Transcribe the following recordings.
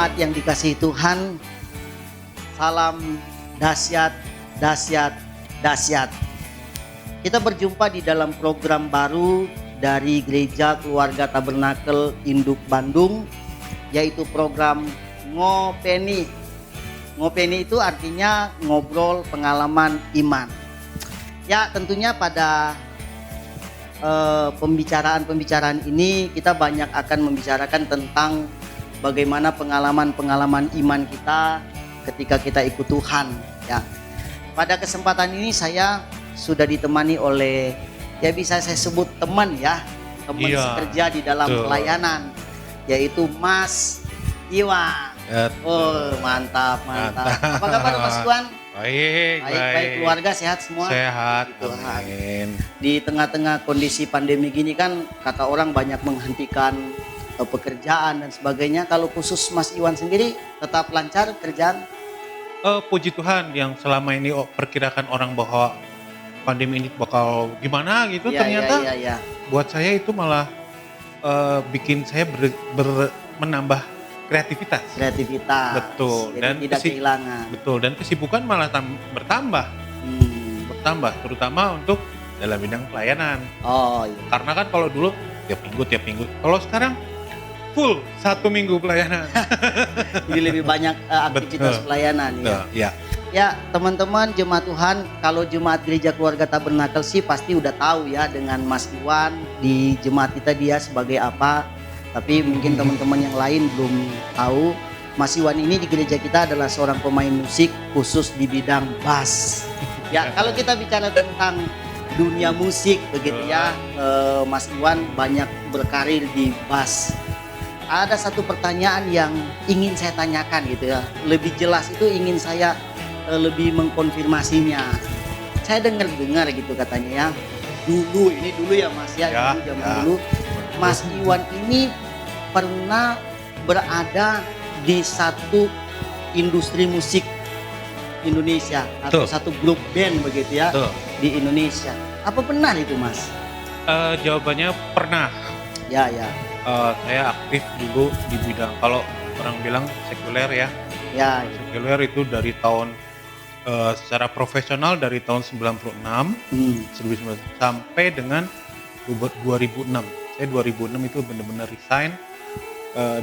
Jemaat yang dikasihi Tuhan, salam dahsyat, dahsyat, dahsyat. Kita berjumpa di dalam program baru dari Gereja Keluarga Tabernakel Induk Bandung, yaitu program Ngopeni. Ngopeni itu artinya ngobrol pengalaman iman. Ya, tentunya pada pembicaraan-pembicaraan ini kita banyak akan membicarakan tentang bagaimana pengalaman-pengalaman iman kita ketika kita ikut Tuhan. Ya, pada kesempatan ini saya sudah ditemani oleh, ya bisa saya sebut teman ya, teman sekerja di dalam pelayanan, yaitu Mas Iwan. Oh, mantap. Apa kabar Mas Iwan? Baik, keluarga sehat semua? Sehat, Tuhan. Di tengah-tengah kondisi pandemi gini kan, kata orang banyak menghentikan pekerjaan dan sebagainya. Kalau khusus Mas Iwan sendiri tetap lancar kerjaan? Puji Tuhan, yang selama ini perkirakan orang bahwa pandemi ini bakal gimana gitu, ternyata buat saya itu malah bikin saya menambah kreativitas. Betul. Jadi dan tidak kehilangan. Betul, dan kesibukan malah bertambah. Bertambah, terutama untuk dalam bidang pelayanan. Oh iya. Karena kan kalau dulu tiap minggu. Kalau sekarang full 1 minggu pelayanan. Jadi lebih banyak aktivitas pelayanan ya. Ya, teman-teman jemaat Tuhan, kalau jemaat Gereja Keluarga Tabernakel sih pasti udah tahu ya dengan Mas Iwan di jemaat kita dia sebagai apa. Tapi mungkin teman-teman yang lain belum tahu, Mas Iwan ini di gereja kita adalah seorang pemain musik khusus di bidang bass. Ya, kalau kita bicara tentang dunia musik begitu ya, Mas Iwan banyak berkarir di bass. Ada satu pertanyaan yang ingin saya tanyakan gitu ya, lebih jelas itu ingin saya lebih mengkonfirmasinya. Saya dengar gitu katanya ya, dulu ya Mas ya, dulu Mas Iwan ini pernah berada di satu industri musik Indonesia atau satu grup band begitu ya di Indonesia. Apa benar itu Mas? Jawabannya pernah. Ya. Saya aktif dulu di bidang, kalau orang bilang sekuler ya. Ya. Sekuler itu dari tahun secara profesional dari tahun 96 sampai dengan 2006. Saya 2006 itu benar-benar resign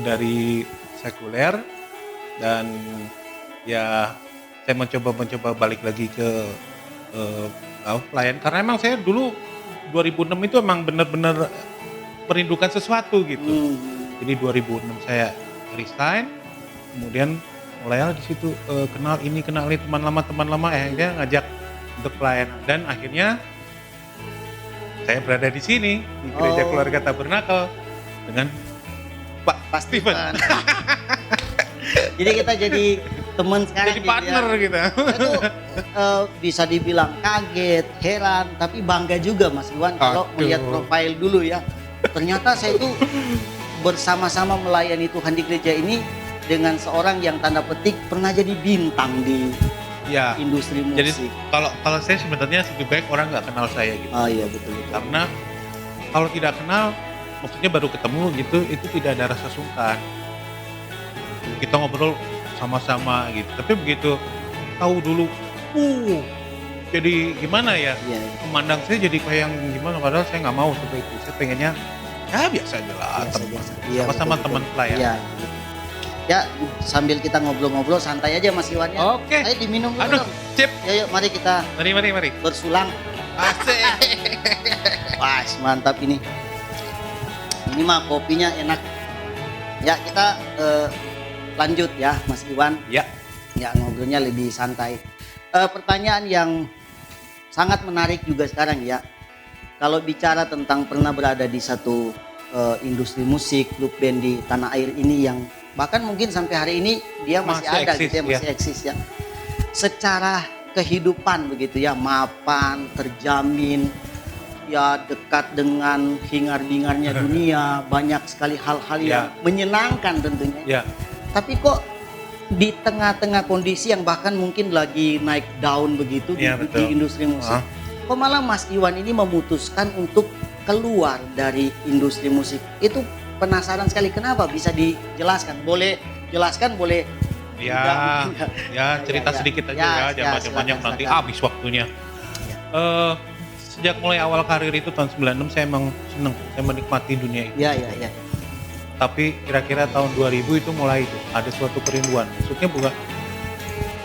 dari sekuler, dan ya saya mencoba balik lagi ke pelayan, karena emang saya dulu 2006 itu emang benar-benar merindukan sesuatu gitu. Jadi 2006 saya resign, kemudian mulai di situ kenal ini teman lama akhirnya ngajak untuk pelayanan, dan akhirnya saya berada di sini di Gereja Keluarga Tabernakel dengan Pak Steven. Jadi kita jadi teman sekarang. Jadi partner kita. Itu bisa dibilang kaget, heran, tapi bangga juga Mas Iwan kalau melihat profil dulu ya. Ternyata saya itu bersama-sama melayani Tuhan di gereja ini dengan seorang yang tanda petik pernah jadi bintang di industri musik. Jadi kalau saya sebenarnya lebih baik orang nggak kenal saya gitu. Oh iya betul. Karena kalau tidak kenal, maksudnya baru ketemu gitu, itu tidak ada rasa sungkan. Kita ngobrol sama-sama gitu. Tapi begitu tahu dulu, jadi gimana ya? Memandang saya jadi kayak yang gimana? Padahal saya nggak mau seperti itu. Saya pengennya ya biasa aja lah, sama-sama teman pelayan. Ya, sambil kita ngobrol-ngobrol santai aja Mas Iwan ya. Oke. Ayo diminum dulu. Aduh, sip. Yuk, mari kita. Mari. Bersulang. Asik. Wah, mantap ini. Ini mah kopinya enak. Ya, kita lanjut ya Mas Iwan. Ya, ngobrolnya lebih santai. Pertanyaan yang sangat menarik juga sekarang ya. Kalau bicara tentang pernah berada di satu industri musik, grup band di tanah air ini yang bahkan mungkin sampai hari ini dia masih ada eksis, gitu ya, masih eksis ya. Secara kehidupan begitu ya, mapan, terjamin, ya dekat dengan hingar-bingarnya dunia, banyak sekali hal-hal yang menyenangkan tentunya. Tapi kok di tengah-tengah kondisi yang bahkan mungkin lagi naik daun begitu di industri musik, kok malah Mas Iwan ini memutuskan untuk keluar dari industri musik? Itu penasaran sekali, kenapa, bisa dijelaskan? Boleh jelaskan boleh? Ya, Enggak. cerita sedikit aja ya, jangan banyak nanti silakan. habis waktunya. Ya. Sejak mulai awal karir itu tahun 96 saya emang seneng, saya menikmati dunia itu. Ya. Tapi kira-kira tahun 2000 itu mulai itu ada suatu kerinduan. Maksudnya bukan,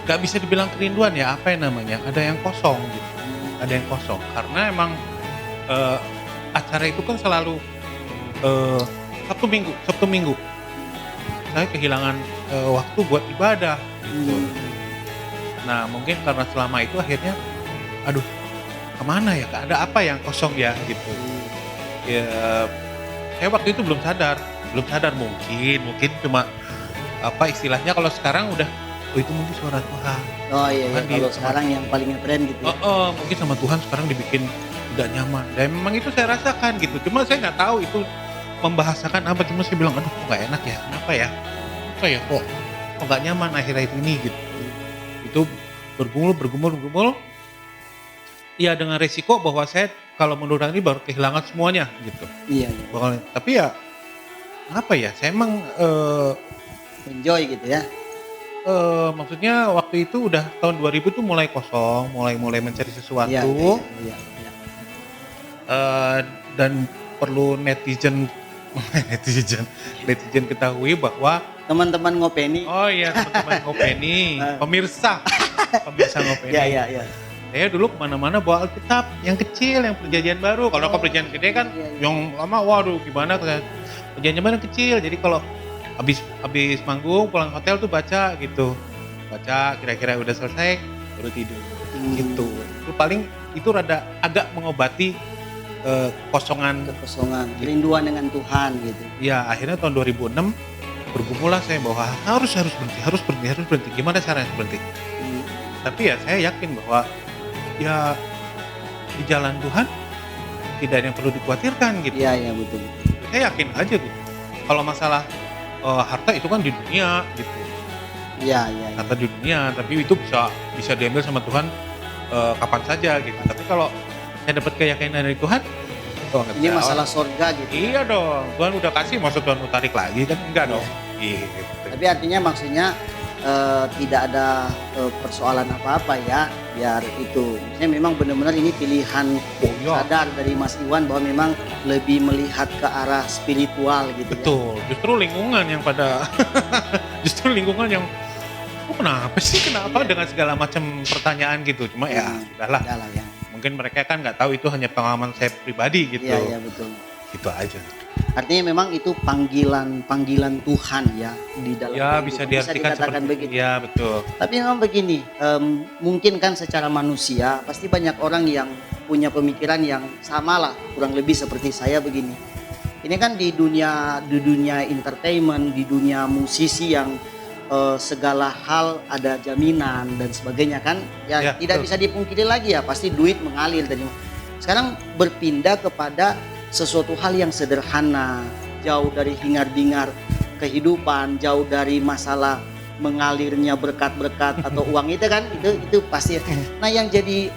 nggak bisa dibilang kerinduan ya, apa yang namanya? Ada yang kosong gitu. Ada yang kosong karena emang acara itu kan selalu Sabtu Minggu. Saya kehilangan waktu buat ibadah gitu. Nah mungkin karena selama itu akhirnya, aduh kemana ya? Ada apa yang kosong ya gitu. Ya, saya waktu itu belum sadar mungkin cuma apa istilahnya kalau sekarang udah, oh itu mungkin suara Tuhan. Oh iya, Tuhan kalau sekarang yang paling ngetren gitu ya. Mungkin sama Tuhan sekarang dibikin tidak nyaman. Dan memang itu saya rasakan gitu. Cuma saya nggak tahu itu membahasakan apa. Cuma saya bilang, aduh kok nggak enak ya? Kenapa ya? Kok nggak nyaman akhir-akhir ini gitu. Itu bergumul. Ya dengan resiko bahwa saya kalau mundur ini baru kehilangan semuanya gitu. Iya. Tapi ya apa ya? Saya emang enjoy gitu ya. Maksudnya waktu itu udah tahun 2000 tuh mulai kosong, mulai mencari sesuatu. Iya. Dan perlu netizen ketahui bahwa Teman-teman ngopeni. oh iya teman-teman Ngopeni, pemirsa Ngopeni. Iya. Saya dulu kemana-mana bawa Alkitab yang kecil, yang perjanjian baru. Kalau ke perjanjian gede kan, yang lama waduh gimana? Perjanjian baru yang kecil. Jadi kalau habis manggung pulang hotel tuh baca kira-kira udah selesai baru tidur gitu. Itu paling itu rada agak mengobati kekosongan, kerinduan dengan Tuhan gitu. Ya akhirnya tahun 2006 bergumullah saya bahwa harus berhenti. Gimana caranya berhenti? Tapi ya saya yakin bahwa ya di jalan Tuhan tidak ada yang perlu dikhawatirkan gitu. Iya betul. Saya yakin aja gitu. Kalau masalah harta itu kan di dunia gitu. Iya. Harta di dunia, tapi itu bisa diambil sama Tuhan kapan saja gitu. Tapi kalau saya dapat keyakinan dari Tuhan, ini masalah surga gitu. Iya dong, Tuhan udah kasih, masa Tuhan mau tarik lagi kan? Enggak dong. Gitu. Tapi artinya maksudnya tidak ada persoalan apa-apa ya, biar itu. Maksudnya memang benar-benar ini pilihan sadar dari Mas Iwan bahwa memang lebih melihat ke arah spiritual gitu. Betul, ya. Justru lingkungan yang kenapa dengan segala macam pertanyaan gitu. Cuma ya sudahlah. Ya. Mungkin mereka kan nggak tahu itu hanya pengalaman saya pribadi gitu. Iya betul. Gitu aja. Artinya memang itu panggilan Tuhan ya di dalam. Ya bisa diartikan seperti begitu. Ya betul. Tapi memang begini, mungkin kan secara manusia pasti banyak orang yang punya pemikiran yang sama lah, kurang lebih seperti saya begini. Ini kan di dunia entertainment, di dunia musisi yang segala hal ada jaminan dan sebagainya kan ya tidak bisa dipungkiri lagi ya, pasti duit mengalir tadi. Sekarang berpindah kepada sesuatu hal yang sederhana, jauh dari hingar-bingar kehidupan, jauh dari masalah mengalirnya berkat-berkat atau uang itu kan itu pasti. Nah yang jadi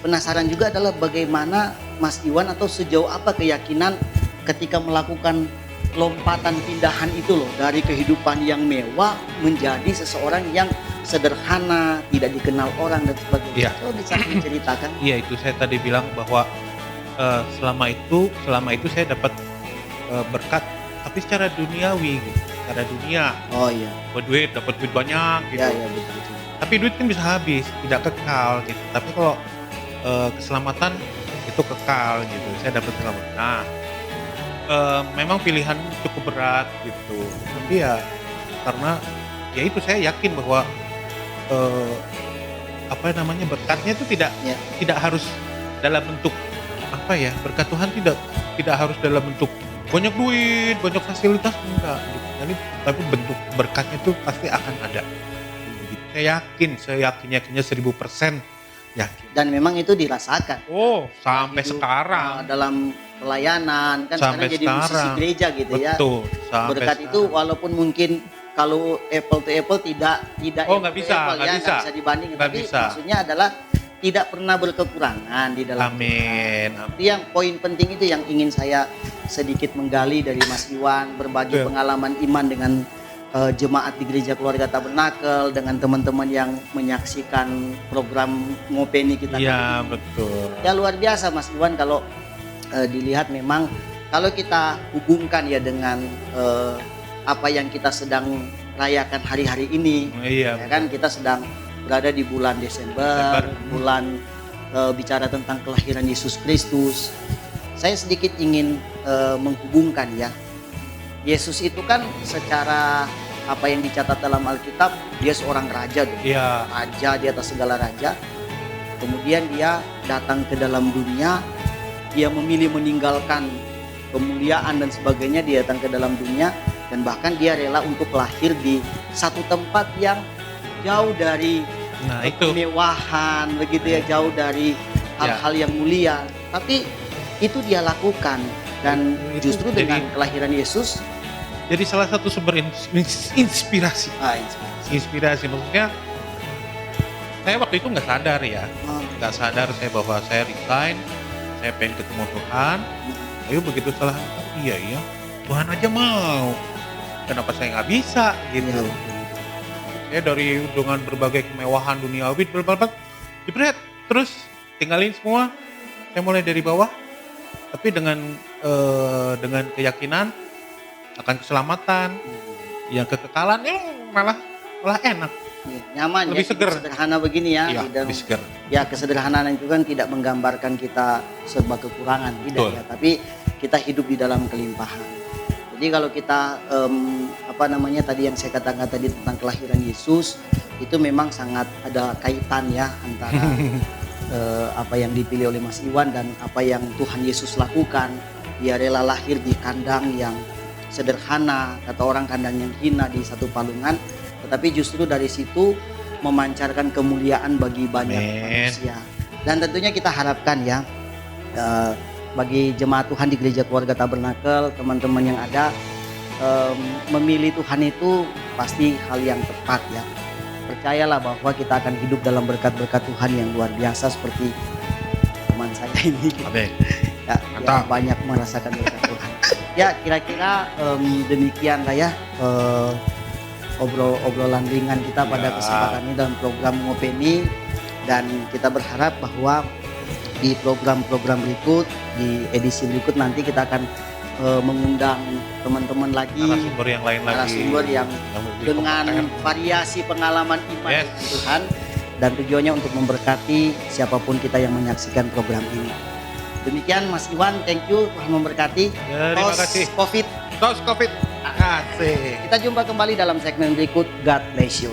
penasaran juga adalah bagaimana Mas Iwan atau sejauh apa keyakinan ketika melakukan lompatan pindahan itu loh, dari kehidupan yang mewah menjadi seseorang yang sederhana, tidak dikenal orang dan sebagainya. Coba bisa diceritakan? Iya, itu saya tadi bilang bahwa selama itu saya dapat berkat, tapi secara duniawi gitu, secara dunia. Oh iya. Dapat duit banyak gitu. Iya betul. Tapi duit kan bisa habis, tidak kekal gitu. Tapi kalau keselamatan itu kekal gitu. Saya dapat keselamatan. Nah, memang pilihan cukup berat gitu, tapi ya karena ya itu saya yakin bahwa berkatnya itu tidak harus dalam bentuk apa ya, berkat Tuhan tidak harus dalam bentuk banyak duit, banyak fasilitas, enggak gitu. Tapi bentuk berkatnya itu pasti akan ada. Saya yakinnya 1000% yakin. Dan memang itu dirasakan. Oh, sampai sekarang. Dalam pelayanan kan sampai sekarang jadi musisi gereja gitu. Betul, ya. Berkat sekarang. Itu walaupun mungkin kalau apple to apple tidak nggak bisa dibanding, tapi maksudnya adalah tidak pernah berkekurangan di dalam. Amin. Itu yang poin penting itu yang ingin saya sedikit menggali dari Mas Iwan, berbagi pengalaman iman dengan jemaat di Gereja Keluarga Tabernakel, dengan teman-teman yang menyaksikan program Ngopeni kita. Iya, betul. Ya luar biasa Mas Iwan kalau dilihat memang kalau kita hubungkan ya dengan apa yang kita sedang rayakan hari-hari ini. Iya, ya kan kita sedang berada di bulan Desember. Bulan bicara tentang kelahiran Yesus Kristus. Saya sedikit ingin menghubungkan ya. Yesus itu kan secara apa yang dicatat dalam Alkitab, dia seorang raja dong. Iya. Raja di atas segala raja. Kemudian dia datang ke dalam dunia, dia memilih meninggalkan kemuliaan dan sebagainya, dia datang ke dalam dunia, dan bahkan dia rela untuk lahir di satu tempat yang jauh dari kemewahan, begitu ya, jauh dari hal-hal yang mulia. Tapi itu dia lakukan, dan justru dengan kelahiran Yesus jadi salah satu sumber inspirasi. Inspirasi maksudnya saya waktu itu nggak sadar ya, nggak sadar saya bahwa saya resign, saya pengen ketemu Tuhan. Ayo begitu salah, iya Tuhan aja mau, kenapa saya nggak bisa gitu. Saya dari dengan berbagai kemewahan duniawi jebret, terus tinggalin semua, saya mulai dari bawah, tapi dengan keyakinan akan keselamatan, yang kekekalan malah enak, nyaman, lebih ya, seger, sederhana begini ya. Lebih seger. Ya kesederhanaan itu kan tidak menggambarkan kita serba kekurangan, tidak ya, tapi kita hidup di dalam kelimpahan. Jadi kalau kita tadi yang saya katakan tadi tentang kelahiran Yesus, itu memang sangat ada kaitan ya antara apa yang dipilih oleh Mas Iwan dan apa yang Tuhan Yesus lakukan. Dia rela lahir di kandang yang sederhana, kata orang kandang yang hina di satu palungan, tetapi justru dari situ memancarkan kemuliaan bagi banyak manusia. Dan tentunya kita harapkan ya, bagi jemaat Tuhan di Gereja Keluarga Tabernakel, teman-teman yang ada, memilih Tuhan itu pasti hal yang tepat ya. Percayalah bahwa kita akan hidup dalam berkat-berkat Tuhan yang luar biasa seperti teman saya ini. Amin. Ya, yang banyak merasakan berkat Tuhan. Ya kira-kira demikian lah ya obrolan ringan kita pada kesempatan ini dalam program Ngopeni, dan kita berharap bahwa di program-program berikut, di edisi berikut nanti kita akan mengundang teman-teman lagi, narasumber yang dengan variasi pengalaman iman dengan Tuhan, dan tujuannya untuk memberkati siapapun kita yang menyaksikan program ini. Demikian Mas Iwan, thank you, Tuhan memberkati. Terima kasih. Tos COVID. Asik. Kita jumpa kembali dalam segmen berikut. God bless you.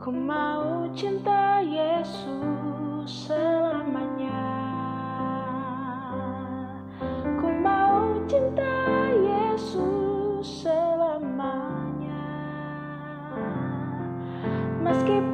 Ku mau cinta Yesus selamanya. Ku mau cinta Yesus selamanya. Meskipun